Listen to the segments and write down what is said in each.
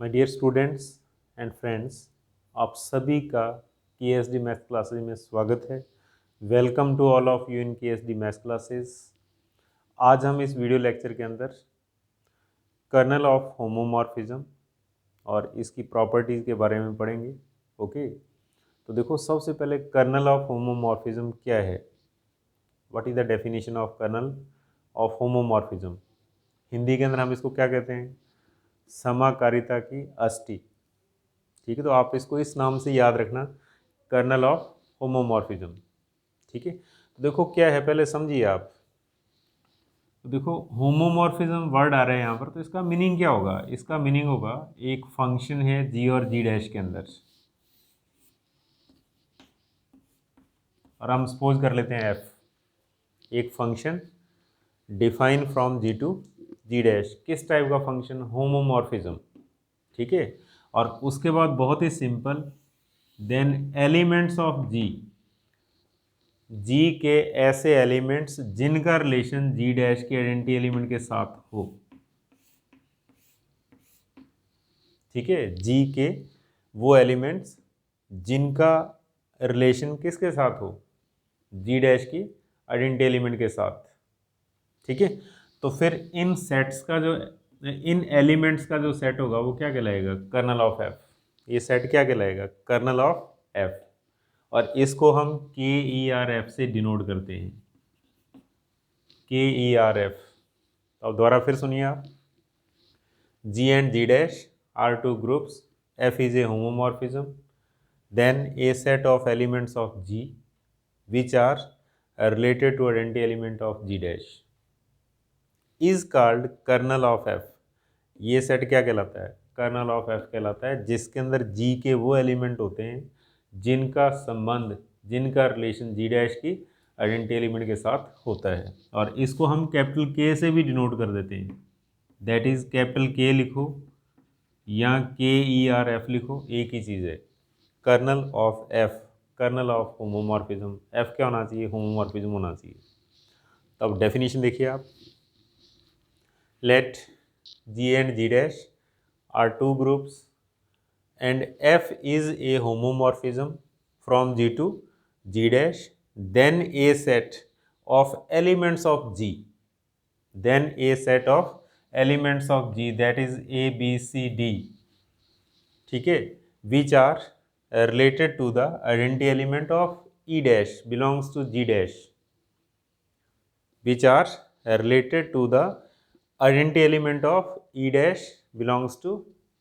My dear students and friends, आप सभी का केएसडी मैथ क्लासेस में स्वागत है। Welcome to all of you in KSD math classes. आज हम इस वीडियो लेक्चर के अंदर कर्नल ऑफ होमोमॉर्फिज्म और इसकी प्रॉपर्टीज़ के बारे में पढ़ेंगे। ओके, तो देखो, सबसे पहले कर्नल ऑफ होमोमॉर्फिज्म क्या है? What is the definition of kernel of homomorphism? Hindi के अंदर हम इसको क्या कहते हैं? समाकारिता की अष्टी। ठीक है, तो आप इसको इस नाम से याद रखना, कर्नल ऑफ होमोमॉर्फिज्म। ठीक है, तो देखो क्या है, पहले समझिए आप। तो देखो, होमोमॉर्फिज्म वर्ड आ रहा है यहाँ पर, तो इसका मीनिंग क्या होगा? इसका मीनिंग होगा एक फंक्शन है जी और जी डैश के अंदर, और हम सपोज कर लेते हैं एफ, एक function define from G to G dash. किस टाइप का फंक्शन? होमोमॉर्फिज्म। ठीक है, और उसके बाद बहुत ही simple, then elements of G, G के ऐसे एलिमेंट्स जिनका रिलेशन जी डैश के आइडेंटिटी एलिमेंट के साथ हो। ठीक है, जी के वो एलिमेंट्स जिनका रिलेशन किसके साथ हो? जी डैश की आइडेंटिटी एलिमेंट के साथ। ठीक है, तो फिर इन सेट्स का जो, इन एलिमेंट्स का जो सेट होगा वो क्या कहलाएगा? Kernel of F. ये सेट क्या कहलाएगा? Kernel of F. और इसको हम के ई आर एफ से डिनोट करते हैं, के ई आर एफ। अब दोबारा फिर सुनिए आप, G and G dash are two groups, F is a homomorphism, then a set of elements of G which are related to identity element of G dash is called kernel of F। ये set क्या कहलाता है? Kernel of F कहलाता है, जिसके अंदर जी के वो एलिमेंट होते हैं जिनका संबंध, जिनका रिलेशन जी डैश की आइडेंटिटी एलिमेंट के साथ होता है। और इसको हम कैपिटल के से भी डिनोट कर देते हैं, दैट इज कैपिटल के लिखो या के ई आर एफ लिखो, एक ही चीज़ है। Kernel of F, kernel of homomorphism. F क्या होना चाहिए? होमोमॉर्फिज्म होना चाहिए। तब डेफिनेशन देखिए आप, let G and G dash are two groups and F is a homomorphism from G to G dash, then a set of elements of G, then a set of elements of G, that is A, B, C, D, ठीक है, which are related to the identity element of E dash belongs to G dash, which are related to the identity element of E dash belongs to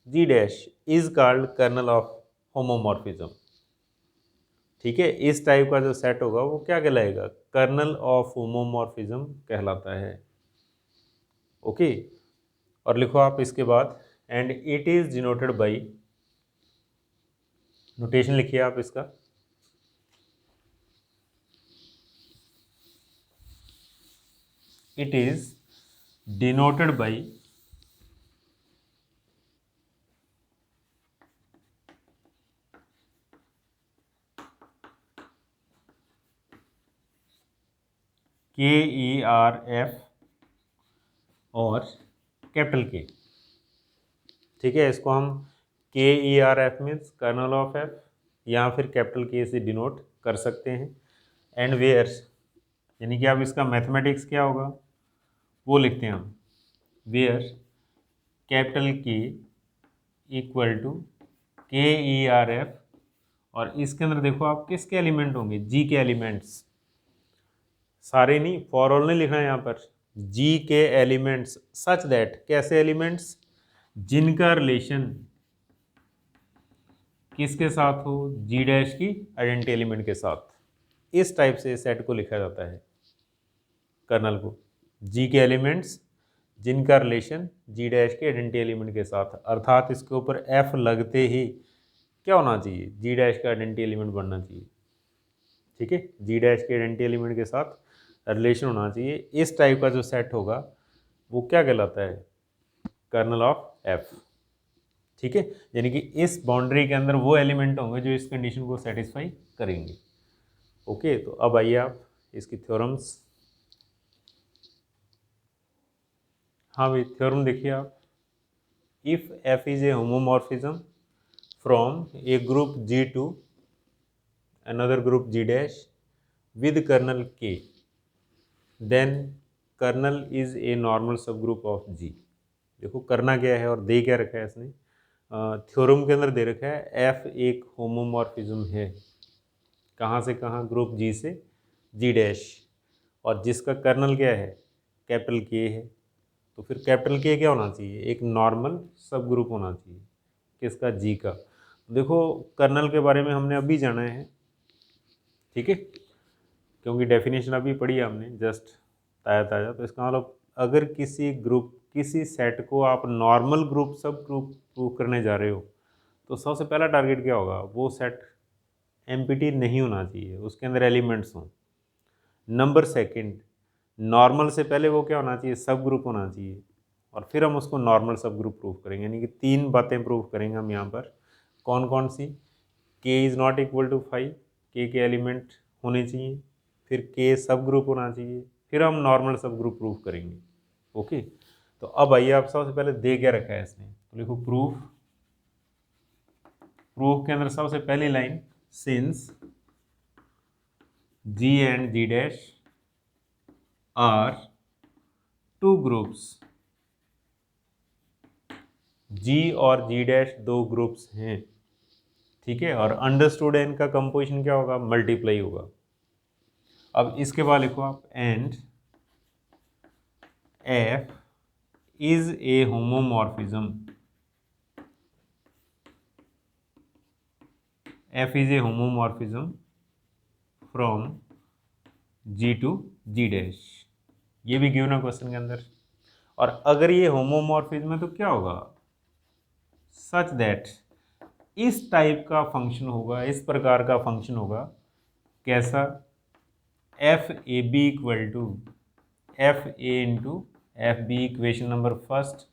G dash is called kernel of homomorphism। ठीक है, इस type का जो set होगा वो क्या कहलाएगा? Kernel of homomorphism कहलाता है। ओके, और लिखो आप इसके बाद, and it is denoted by, notation लिखिए आप इसका, it is denoted by K E R F और कैपिटल के। ठीक है, इसको हम K E R F means kernel of F या फिर कैपिटल के से डिनोट कर सकते हैं। एंड वेयर, यानी कि अब इसका मैथमेटिक्स क्या होगा वो लिखते हैं हम, where capital K equal to के ई आर एफ, और इसके अंदर देखो आप किसके एलिमेंट होंगे? जी के एलिमेंट्स, सारे नहीं, फॉर ऑल नहीं लिखना है यहाँ पर, जी के एलिमेंट्स सच दैट, कैसे एलिमेंट्स? जिनका रिलेशन किसके साथ हो? जी डैश की आइडेंटिटी एलिमेंट के साथ। इस टाइप से सेट को लिखा जाता है, कर्नल को। जी के एलिमेंट्स जिनका रिलेशन जी डैश के आइडेंटिटी एलिमेंट के साथ, अर्थात इसके ऊपर एफ लगते ही क्या होना चाहिए? जी डैश का आइडेंटिटी एलिमेंट बनना चाहिए। ठीक है, जी डैश के आइडेंटिटी एलिमेंट के साथ रिलेशन होना चाहिए। इस टाइप का जो सेट होगा वो क्या कहलाता है? Kernel of F. ठीक है, यानी कि इस बाउंड्री के अंदर वो एलिमेंट होंगे जो इस कंडीशन को सेटिस्फाई करेंगे। ओके, तो अब आइए आप इसकी थ्योरम्स। हाँ भाई, थ्योरम देखिए आप, if F is a homomorphism from a group G to another group G dash with kernel K, then kernel is a normal subgroup of G. देखो करना क्या है और दे क्या रखा है इसने, थ्योरम के अंदर दे रखा है एफ एक होमोमॉर्फिज्म है, कहाँ से कहाँ, ग्रुप जी से जी डैश, और जिसका कर्नल क्या है, कैपिटल के है। तो फिर कैपिटल के क्या होना चाहिए, एक नॉर्मल सब ग्रुप होना चाहिए, किसका, जी का। देखो कर्नल के बारे में हमने अभी जाना है, ठीक है, क्योंकि डेफिनेशन अभी पढ़ी है हमने जस्ट ताज़ा ताज़ा। तो इसका मतलब अगर किसी ग्रुप, किसी सेट को आप नॉर्मल ग्रुप सब ग्रुप प्रूव करने जा रहे हो, तो सबसे पहला टारगेट क्या होगा, वो सेट एम्प्टी नहीं होना चाहिए, उसके अंदर एलिमेंट्स हों। नंबर सेकंड, नॉर्मल से पहले वो क्या होना चाहिए, सब ग्रुप होना चाहिए, और फिर हम उसको नॉर्मल सब ग्रुप प्रूव करेंगे। यानी कि 3 बातें प्रूव करेंगे हम यहाँ पर। कौन कौन सी, के इज़ नॉट इक्वल टू 5, के एलिमेंट होने चाहिए, फिर के सब ग्रुप होना चाहिए, फिर हम नॉर्मल सब ग्रुप प्रूव करेंगे। ओके, तो अब आइए, आप सबसे पहले दे क्या रखा है इसने, तो लिखो प्रूफ। प्रूफ के अंदर सबसे पहली line, since G and G dash are two groups, G और जी डैश दो ग्रुप्स हैं, ठीक है, और अंडरस्टूड है इनका कंपोजिशन क्या होगा, मल्टीप्लाई होगा। अब इसके बाद लिखो आप, and F is a homomorphism, F is a homomorphism from G to G dash, ये भी गिवन है क्वेश्चन के अंदर। और अगर ये होमोमॉर्फिज्म है तो क्या होगा, सच दैट, इस टाइप का फंक्शन होगा, इस प्रकार का फंक्शन होगा, कैसा, f a b equal to f a into f b, equation number first,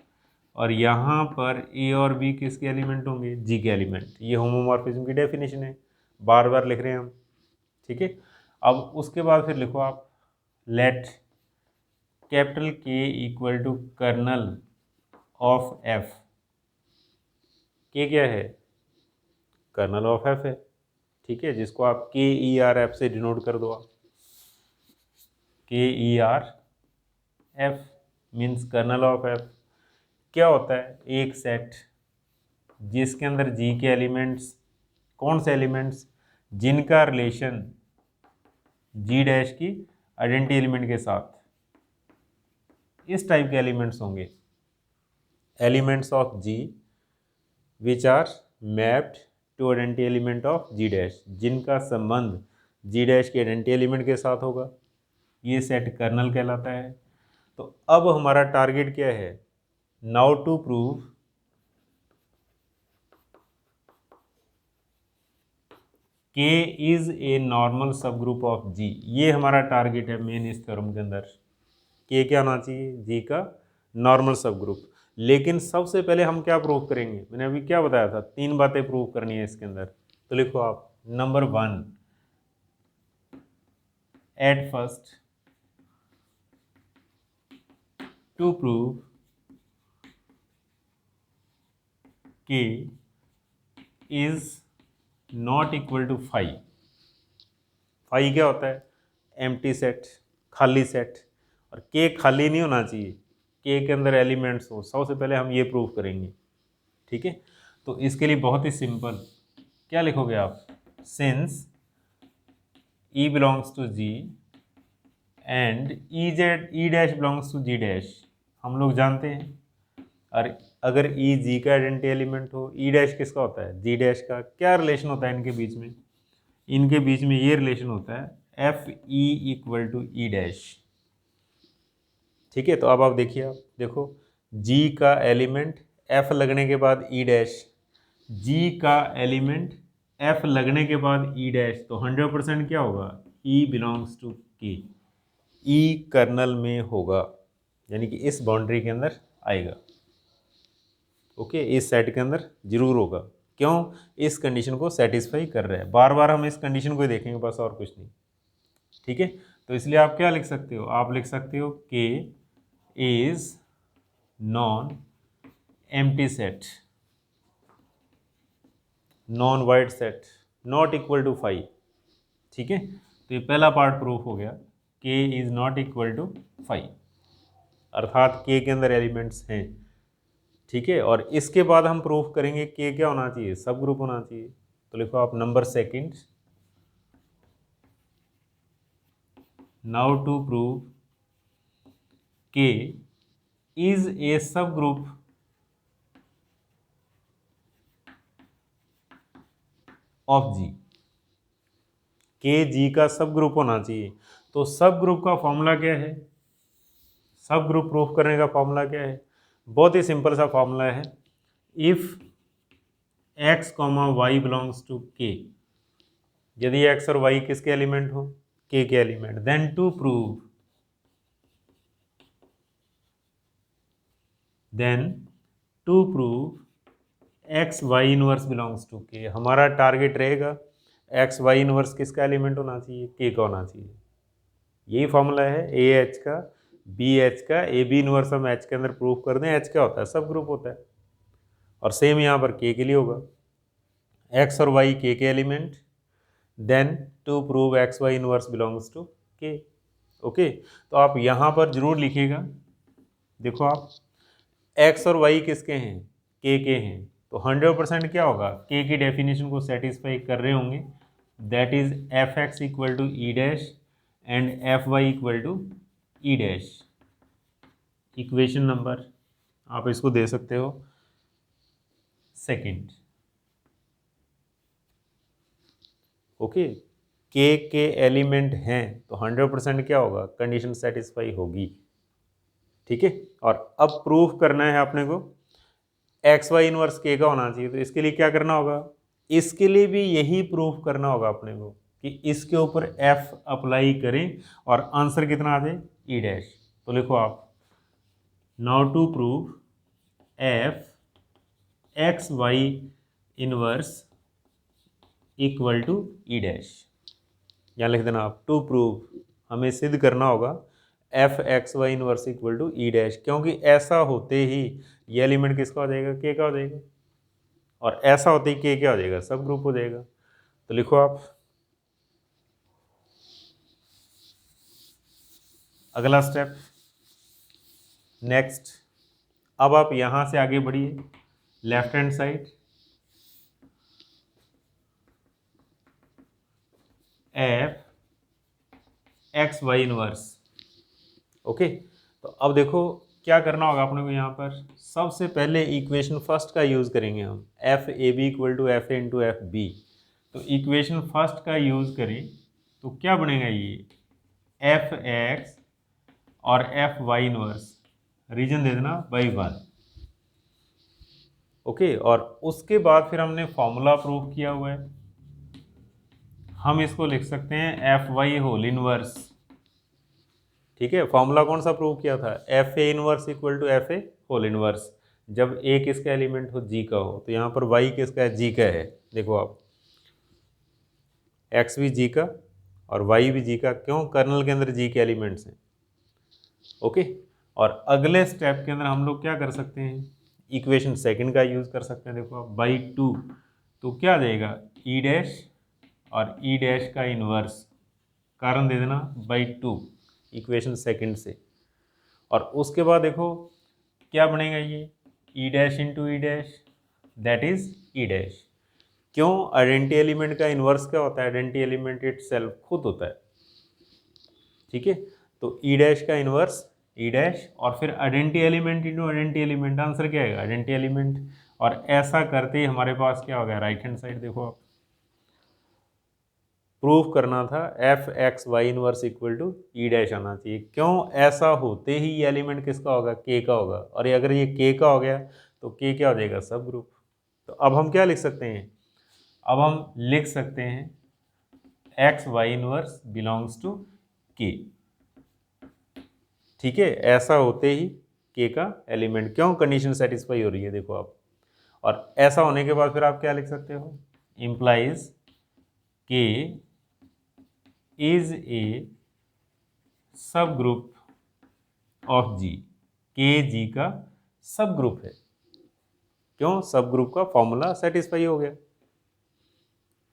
और यहाँ पर ए और बी किसके एलिमेंट होंगे, जी के एलिमेंट। ये होमोमॉर्फिज्म की डेफिनेशन है, बार बार लिख रहे हैं हम, ठीक है। अब उसके बाद फिर लिखो आप, let capital K equal to kernel of f, K क्या है, कर्नल ऑफ एफ है, ठीक है, जिसको आप के ई आर एफ से डिनोट कर दो आप, k E R F means kernel of f. क्या होता है, एक सेट जिसके अंदर जी के एलिमेंट्स, कौन से एलिमेंट्स, जिनका रिलेशन जी डैश की आइडेंटिटी एलिमेंट के साथ, इस टाइप के एलिमेंट्स होंगे, elements of G which are mapped to identity element of G dash, जिनका संबंध जी डैश के आइडेंटिटी एलिमेंट के साथ होगा, ये सेट कर्नल कहलाता है। तो अब हमारा टारगेट क्या है, now to prove k is a normal subgroup of जी, ये हमारा टारगेट है मेन इस थ्योरम के अंदर। के क्या होना चाहिए, जी का नॉर्मल सब ग्रुप। लेकिन सबसे पहले हम क्या प्रूव करेंगे, मैंने अभी क्या बताया था, 3 बातें प्रूव करनी है इसके अंदर। तो लिखो आप, number 1, at first to prove k is not equal to 5। 5 क्या होता है, एम्प्टी सेट, खाली सेट, और के खाली नहीं होना चाहिए, के अंदर एलिमेंट्स हो। सबसे पहले हम ये प्रूव करेंगे, ठीक है। तो इसके लिए बहुत ही सिंपल, क्या लिखोगे आप, since e belongs to G and e Z e dash belongs to G dash, हम लोग जानते हैं, और अगर ई जी का आइडेंटिटी एलिमेंट हो, ई डैश किसका होता है, जी डैश का, क्या रिलेशन होता है इनके बीच में, इनके बीच में ये रिलेशन होता है f e equal to e dash, ठीक है। तो अब आप देखिए, आप देखो, जी का एलिमेंट एफ लगने के बाद ई डैश, जी का एलिमेंट एफ लगने के बाद ई डैश, तो 100% क्या होगा, ई बिलोंग्स टू के, ई कर्नल में होगा, यानी कि इस बाउंड्री के अंदर आएगा। ओके, इस सेट के अंदर जरूर होगा, क्यों, इस कंडीशन को सेटिस्फाई कर रहा है। बार बार हम इस कंडीशन को ही देखेंगे बस, और कुछ नहीं, ठीक है। तो इसलिए आप क्या लिख सकते हो, आप लिख सकते हो k is non empty set, non void set, not equal to 5। ठीक है, तो ये पहला पार्ट प्रूफ हो गया, k is not equal to 5, अर्थात k के अंदर एलिमेंट्स हैं। ठीक है, और इसके बाद हम प्रूफ करेंगे k क्या होना चाहिए, सब ग्रुप होना चाहिए। तो लिखो आप number second, now to prove k is a subgroup of g, के जी का सब ग्रुप होना चाहिए। तो सब ग्रुप का फॉर्मूला क्या है, सब ग्रुप प्रूफ करने का फॉर्मूला क्या है, बहुत ही सिंपल सा फॉर्मूला है, if x comma y belongs to k, यदि x और y किसके एलिमेंट हो, k के element, then to prove, x y inverse belongs to k, हमारा टारगेट रहेगा x y इनवर्स किसका एलिमेंट होना चाहिए, k का होना चाहिए। यही फॉर्मूला है ए एच का, बी एच का, ए बी इनवर्स हम एच के अंदर प्रूफ कर दें, एच क्या होता है, सब ग्रुप होता है। और सेम यहाँ पर के लिए होगा, एक्स और वाई के element, then to prove x y inverse belongs to k. Okay, तो आप यहाँ पर जरूर लिखिएगा, देखो आप एक्स और वाई किसके हैं, के हैं, तो 100% क्या होगा, के की डेफिनेशन को सेटिस्फाई कर रहे होंगे, that is f x equal to e dash and f y equal to e dash. Equation number आप इसको दे सकते हो सेकंड। ओके, के एलिमेंट हैं तो 100% क्या होगा, कंडीशन सेटिस्फाई होगी। ठीक है, और अब प्रूफ करना है अपने को एक्स वाई इनवर्स के का होना चाहिए, तो इसके लिए क्या करना होगा, इसके लिए भी यही प्रूफ करना होगा अपने को कि इसके ऊपर एफ अप्लाई करें और आंसर कितना आ जाए, ई डैश। तो लिखो आप, now to prove f x y inverse equal to e dash, यहाँ लिख देना आप, टू प्रूव, हमें सिद्ध करना होगा f x y inverse equal to e dash, क्योंकि ऐसा होते ही ये एलिमेंट किसका हो जाएगा, के का हो जाएगा, और ऐसा होते ही के क्या हो जाएगा, सब ग्रुप हो जाएगा। तो लिखो आप, अगला स्टेप, नेक्स्ट, अब आप यहां से आगे बढ़िए, left hand side, f x y inverse. Okay, तो अब देखो क्या करना होगा अपने को, यहाँ पर सबसे पहले इक्वेशन फर्स्ट का यूज़ करेंगे हम, f a b equal to f a into f b. तो इक्वेशन फर्स्ट का यूज़ करें तो क्या बनेगा, ये एफ एक्स और एफ वाई इनवर्स, रीजन दे देना बाई 1। ओके, और उसके बाद फिर हमने फॉर्मूला प्रूव किया हुआ है, हम इसको लिख सकते हैं एफ वाई होल इनवर्स। ठीक है, फॉर्मूला कौन सा प्रूव किया था, f a inverse equal to f a whole inverse, जब ए किसका एलिमेंट हो, जी का हो। तो यहाँ पर वाई किसका है, जी का है। देखो आप, एक्स भी जी का और वाई भी जी का, क्यों, कर्नल के अंदर जी के एलिमेंट्स हैं। ओके, और अगले स्टेप के अंदर हम लोग क्या कर सकते हैं, इक्वेशन सेकंड का यूज़ कर सकते हैं। देखो आप, बाई 2, तो क्या देगा, ई डैश और ई डैश का इनवर्स, कारण दे देना बाई 2 इक्वेशन सेकंड से। और उसके बाद देखो क्या बनेगा, ये ई dash into E dash, that is E dash. क्यों, आइडेंटिटी एलिमेंट का इनवर्स क्या होता है, आइडेंटिटी एलिमेंट इटसेल्फ खुद होता है। ठीक है, तो ई डैश का इनवर्स ई डैश, और फिर identity element into identity element, answer क्या आएगा, आइडेंटिटी एलिमेंट। और ऐसा करते ही हमारे पास क्या हो गया, राइट हैंड साइड देखो आप, प्रूफ करना था f x y inverse equal to e dash आना चाहिए। क्यों, ऐसा होते ही ये एलिमेंट किसका होगा, के का होगा, और अगर ये के का हो गया तो के क्या हो जाएगा, सब ग्रुप। तो अब हम क्या लिख सकते हैं, अब हम लिख सकते हैं x y inverse belongs to k. ठीक है, ऐसा होते ही के का एलिमेंट, क्यों, कंडीशन सेटिस्फाई हो रही है, देखो आप। और ऐसा होने के बाद फिर आप क्या लिख सकते हो, इम्प्लाइज के is a subgroup of जी, के जी का सब ग्रुप है। क्यों? सब ग्रुप का फॉर्मूला सेटिस्फाई हो गया।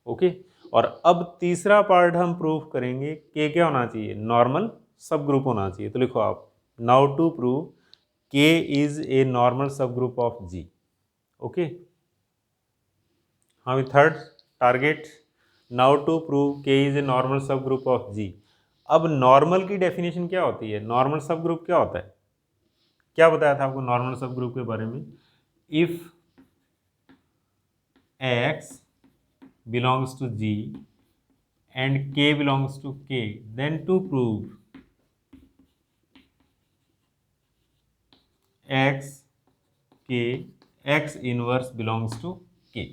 ओके, और अब तीसरा पार्ट हम प्रूव करेंगे के क्या होना चाहिए? नॉर्मल सब ग्रुप होना चाहिए। तो लिखो आप, now to prove k is a normal subgroup of G. Okay, हाँ, third target, now to prove k is a normal subgroup of G. अब नॉर्मल की डेफिनेशन क्या होती है? नॉर्मल सब ग्रुप क्या होता है? क्या बताया था आपको नॉर्मल सब ग्रुप के बारे में? If x belongs to G and k belongs to k, then to prove x k x inverse belongs to k।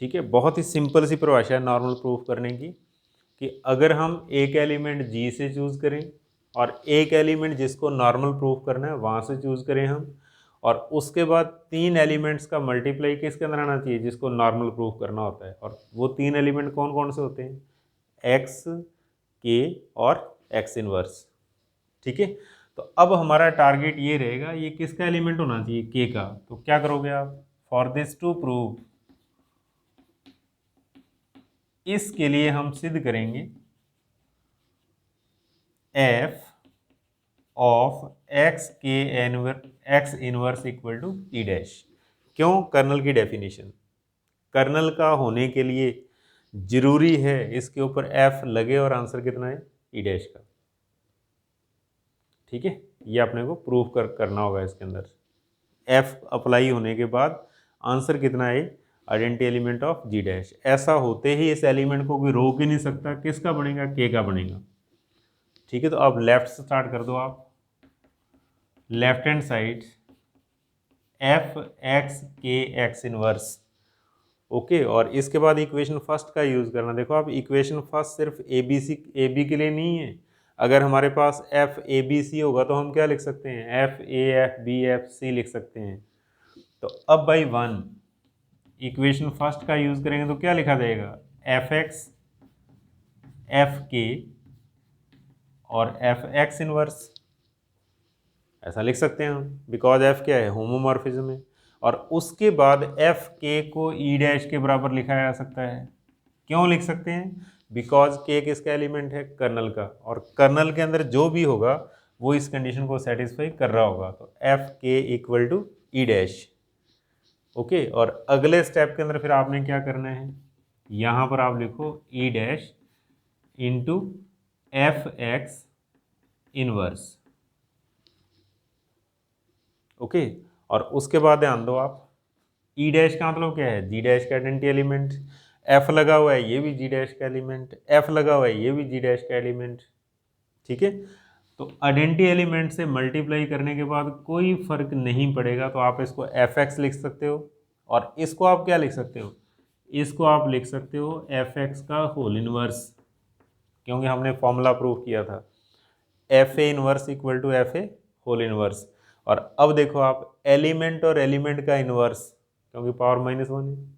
ठीक है, बहुत ही सिंपल सी परिभाषा है नॉर्मल प्रूफ करने की, कि अगर हम एक एलिमेंट g से चूज़ करें और एक एलिमेंट जिसको नॉर्मल प्रूफ करना है वहाँ से चूज़ करें हम, और उसके बाद तीन एलिमेंट्स का मल्टीप्लाई किसके अंदर आना चाहिए जिसको नॉर्मल प्रूफ करना होता है, और वो तीन एलिमेंट कौन कौन से होते हैं? x, k और x इनवर्स। ठीक है, तो अब हमारा टारगेट ये रहेगा, ये किसका एलिमेंट होना चाहिए? k का। तो क्या करोगे आप? फॉर दिस टू प्रूव, इसके लिए हम सिद्ध करेंगे f of x inverse equal to e dash. क्यों? कर्नल की डेफिनेशन, कर्नल का होने के लिए जरूरी है इसके ऊपर f लगे और आंसर कितना है? ई डैश का। ठीक है, ये अपने को प्रूफ करना होगा इसके अंदर। f अप्लाई होने के बाद आंसर कितना है? Identity element of G dash. ऐसा होते ही इस एलिमेंट को कोई रोक ही नहीं सकता, किसका बनेगा? k का बनेगा। ठीक है, तो अब लेफ्ट से स्टार्ट कर दो आप, left hand side f x के एक्स इनवर्स। ओके, और इसके बाद इक्वेशन फर्स्ट का यूज़ करना। देखो आप, इक्वेशन फर्स्ट सिर्फ ए बी के लिए नहीं है। अगर हमारे पास एफ ए बी सी होगा तो हम क्या लिख सकते हैं? F a f b f c लिख सकते हैं। तो अब बाई वन इक्वेशन फर्स्ट का यूज़ करेंगे तो क्या लिखा जाएगा? एफ एक्स एफ के और एफ एक्स इनवर्स, ऐसा लिख सकते हैं हम, बिकॉज एफ क्या है? होमोमॉर्फिज्म है। और उसके बाद एफ के को ई डैश के बराबर लिखा जा सकता है। क्यों लिख सकते हैं? बिकॉज के किसका एलिमेंट है? कर्नल का, और कर्नल के अंदर जो भी होगा वो इस कंडीशन को सेटिस्फाई कर रहा होगा। तो f k equal to e dash. Okay, और अगले स्टेप के अंदर फिर आपने क्या करना है? यहाँ पर आप लिखो ई dash into F x inverse. Okay, और उसके बाद ध्यान दो आप, ई डैश का मतलब क्या है? जी डैश का आइडेंटिटी एलिमेंट। एफ लगा हुआ है, ये भी जी डैश का एलिमेंट। एफ लगा हुआ है, ये भी जी डैश का एलिमेंट। ठीक है, तो आइडेंटिटी एलिमेंट से मल्टीप्लाई करने के बाद कोई फर्क नहीं पड़ेगा, तो आप इसको एफ एक्स लिख सकते हो, और इसको आप क्या लिख सकते हो? इसको आप लिख सकते हो एफ एक्स का होल इनवर्स, क्योंकि हमने फॉर्मूला प्रूव किया था f a inverse equal to f a whole inverse. और अब देखो आप, एलिमेंट और एलिमेंट का इनवर्स, क्योंकि पावर -1 है,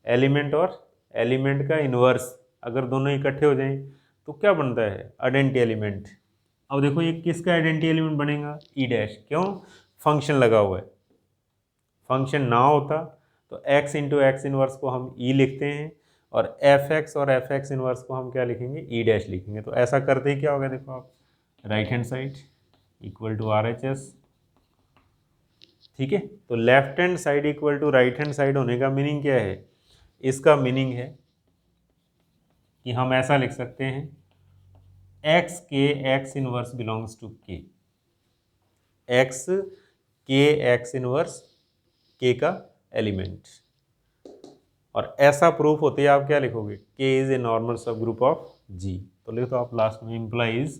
एलिमेंट और एलिमेंट का इनवर्स अगर दोनों इकट्ठे हो जाएं तो क्या बनता है? Identity element. अब देखो ये किसका आइडेंटिटी एलिमेंट बनेगा? ई डैश। क्यों? फंक्शन लगा हुआ है। फंक्शन ना होता तो x इंटू एक्स इनवर्स को हम ई लिखते हैं, और एफ एक्स और एफ एक्स इनवर्स को हम क्या लिखेंगे? ई डैश लिखेंगे। तो ऐसा करते ही क्या होगा? देखो आप, right hand side equal to R H S. ठीक है, तो left hand side equal to right hand side होने का मीनिंग क्या है? इसका मीनिंग है कि हम ऐसा लिख सकते हैं एक्स के एक्स इनवर्स बिलोंग्स टू के। एक्स के एक्स इनवर्स के का एलिमेंट। और ऐसा प्रूफ होते ही आप क्या लिखोगे? के is a normal subgroup of जी। तो लिखो आप लास्ट में, इंप्लाइज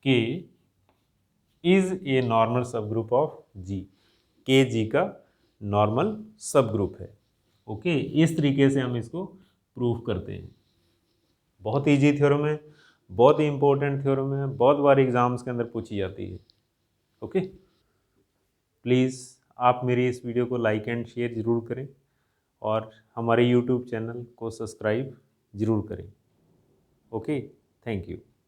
के is a normal subgroup of जी। के जी का नॉर्मल सब ग्रुप है। ओके, इस तरीके से हम इसको प्रूफ करते हैं। बहुत ईजी थ्योरम है, बहुत ही इंपॉर्टेंट थ्योरम है, बहुत बार एग्जाम्स के अंदर पूछी जाती है। ओके, प्लीज़ आप मेरी इस वीडियो को लाइक एंड शेयर ज़रूर करें, और हमारे यूट्यूब चैनल को सब्सक्राइब ज़रूर करें। Okay, thank you.